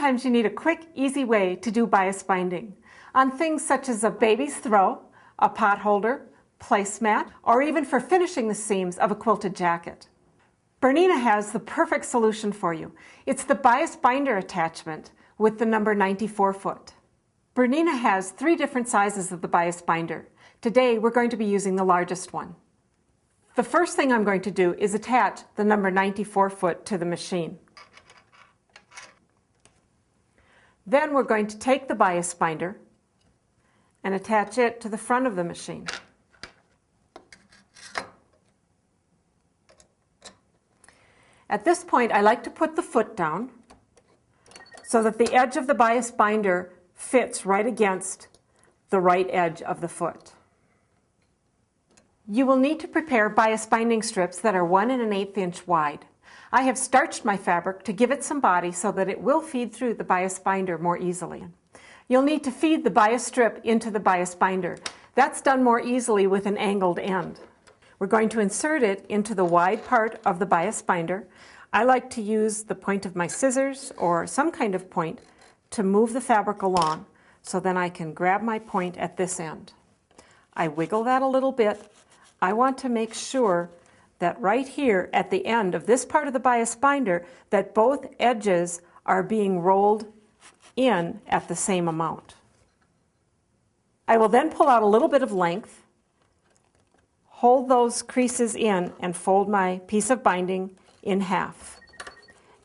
sometimes you need a quick, easy way to do bias binding on things such as a baby's throw, a pot holder, placemat, or even for finishing the seams of a quilted jacket. BERNINA has the perfect solution for you. It's the bias binder attachment with the number 94 foot. BERNINA has 3 different sizes of the bias binder. Today we're going to be using the largest one. The first thing I'm going to do is attach the number 94 foot to the machine. Then we're going to take the bias binder and attach it to the front of the machine. At this point, I like to put the foot down so that the edge of the bias binder fits right against the right edge of the foot. You will need to prepare bias binding strips that are 1 1/8 inch wide. I have starched my fabric to give it some body so that it will feed through the bias binder more easily. You'll need to feed the bias strip into the bias binder. That's done more easily with an angled end. We're going to insert it into the wide part of the bias binder. I like to use the point of my scissors or some kind of point to move the fabric along, so then I can grab my point at this end. I wiggle that a little bit. I want to make sure that right here at the end of this part of the bias binder that both edges are being rolled in at the same amount. I will then pull out a little bit of length, hold those creases in, and fold my piece of binding in half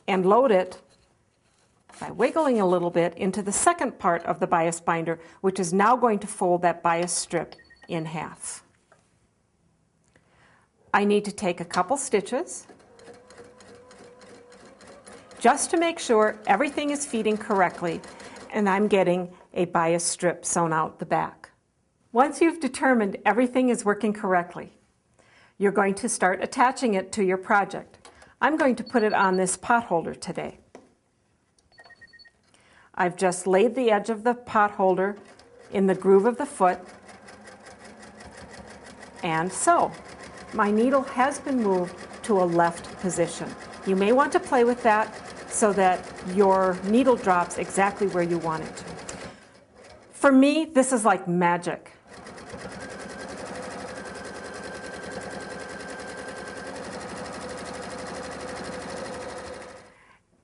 and load it by wiggling a little bit into the second part of the bias binder, which is now going to fold that bias strip in half. I need to take a couple stitches just to make sure everything is feeding correctly and I'm getting a bias strip sewn out the back. Once you've determined everything is working correctly, you're going to start attaching it to your project. I'm going to put it on this pot holder today. I've just laid the edge of the pot holder in the groove of the foot, and so my needle has been moved to a left position. You may want to play with that so that your needle drops exactly where you want it to. For me, this is like magic.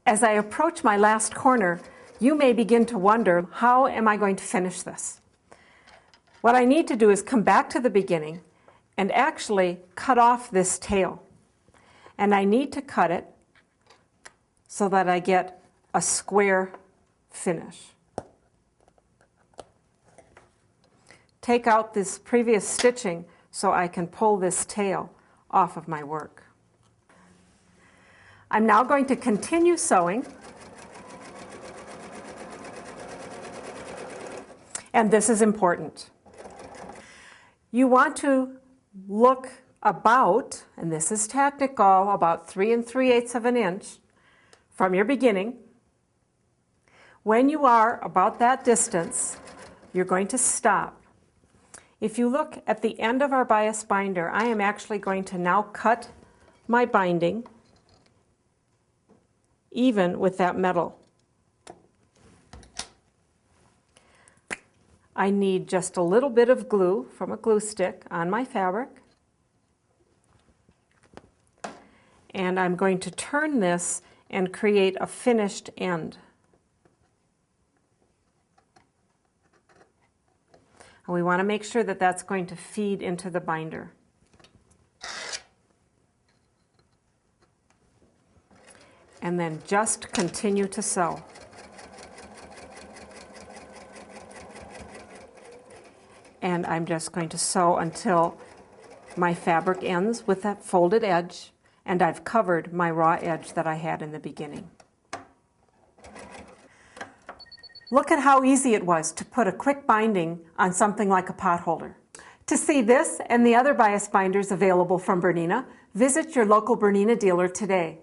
As I approach my last corner, you may begin to wonder, how am I going to finish this? What I need to do is come back to the beginning and actually cut off this tail. And I need to cut it so that I get a square finish. Take out this previous stitching so I can pull this tail off of my work. I'm now going to continue sewing, and this is important. You want to look about, and this is technical, about 3 3/8 of an inch from your beginning. When you are about that distance, you're going to stop. If you look at the end of our bias binder, I am actually going to now cut my binding even with that metal. I need just a little bit of glue from a glue stick on my fabric, and I'm going to turn this and create a finished end. And we want to make sure that that's going to feed into the binder. And then just continue to sew. And I'm just going to sew until my fabric ends with that folded edge and I've covered my raw edge that I had in the beginning. Look at how easy it was to put a quick binding on something like a pot holder. To see this and the other bias binders available from BERNINA, visit your local BERNINA dealer today.